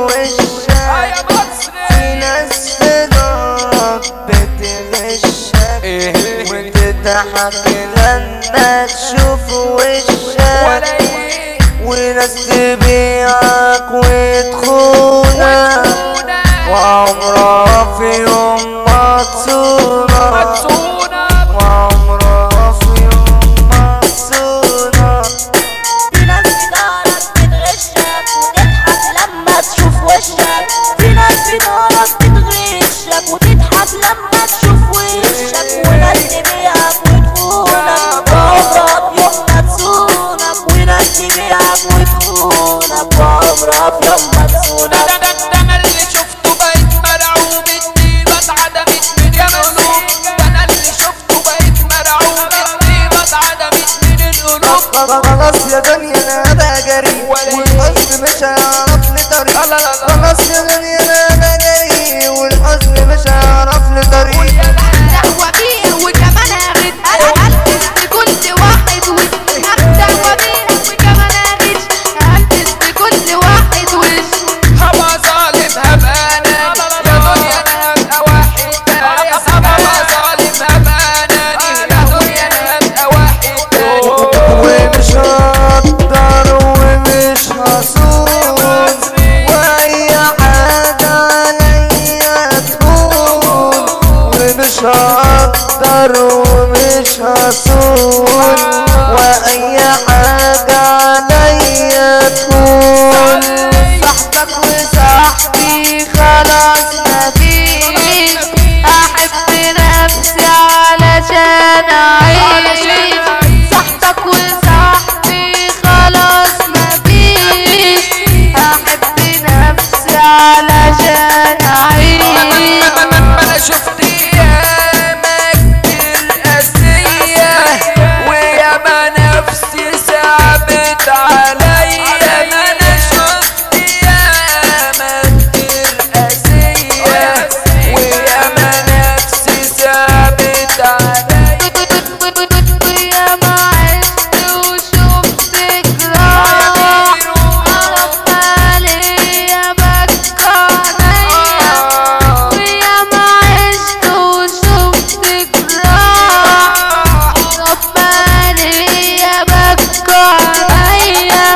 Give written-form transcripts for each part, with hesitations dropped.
وشك، في ناس في دارك بتغشك وتضحك لما تشوف وشك، وناس تبيعك وتخونك وعمرها في يوم ما تصونك، وعمرها في يوم ما تصونك. في ناس في دارك بتغشك وتضحك لما تشوف وشك، في ناس في دارك بتغشك وتضحك لما تشوف وشك، وناس تبيعك وتخونك وعمرها في يوم ما تصونك، وناس تبيعك وتخونك وعمرها في يوم ما تصونك. انا اللي شفته بقيت مرعوب الطيبة اتعدمت من القلوب، انا اللي شفته بقيت مرعوب الطيبة اتعدمت من القلوب. خلاص يا دنيا انا بقى جري والحزن مش هيعرف لي طريق، خلاص يا دنيا انا بقى جري والحزن مش هيعرف لي طريق. دعوة بيه وكمان اغد هلبس بكل واحد وش، دعوة بيه وكمان اغد هلبس بكل واحد وش. هبقى ظالم هبقى اناني يا دنيا انا هبقى واحد تاني، هبقى ظالم هبقى اناني يا دنيا انا هبقى واحد تاني. ومش هقدر ومش هصوم واي حاجة عليا تكون، ومش هقدر ومش هصوم واي حاجة عليا تكون. صاحبك وصاحبي خلاص مفيش، احب نفسي علشان اعيش. صاحبك وصاحبي خلاص مفيش، احب نفسي علشان اعيش. انا شفت ياما كتير قاسية وياما نفسي صعبت عليا، انا شفت ياما كتير قاسية وياما نفسي صعبت عليا. وياما عشت وشفت جراح، عرف عليا بكى عليا. وياما عشت وشفت جراح، عرف عليا بكى عليا.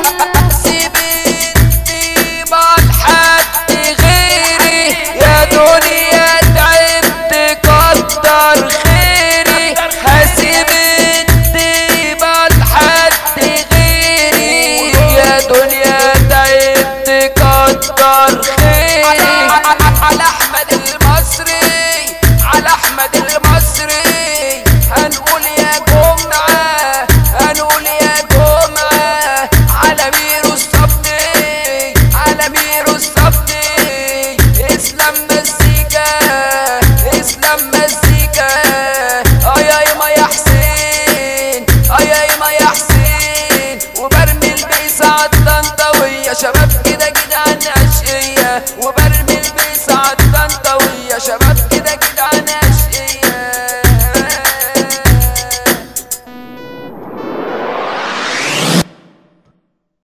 سيب الطيبة لحد غيري يا دنيا تعبت كتر خيري، هسيب الطيبة لحد غيري يا دنيا تعبت كتر خيري. على احمد المصري، على احمد المصري هنقول يا جمعة، هنقول يا جمعة على ميرو الصبتي، على ميرو الصبتي. اسلام مزيكا، اسلام مزيكا. يا ايما يا حسين، يا ايما يا حسين. وبرمي البيس عالطنطاوية شباب كده جدعان عشقية، وبرمي البيس عالطنطاوية شباب كده جدعان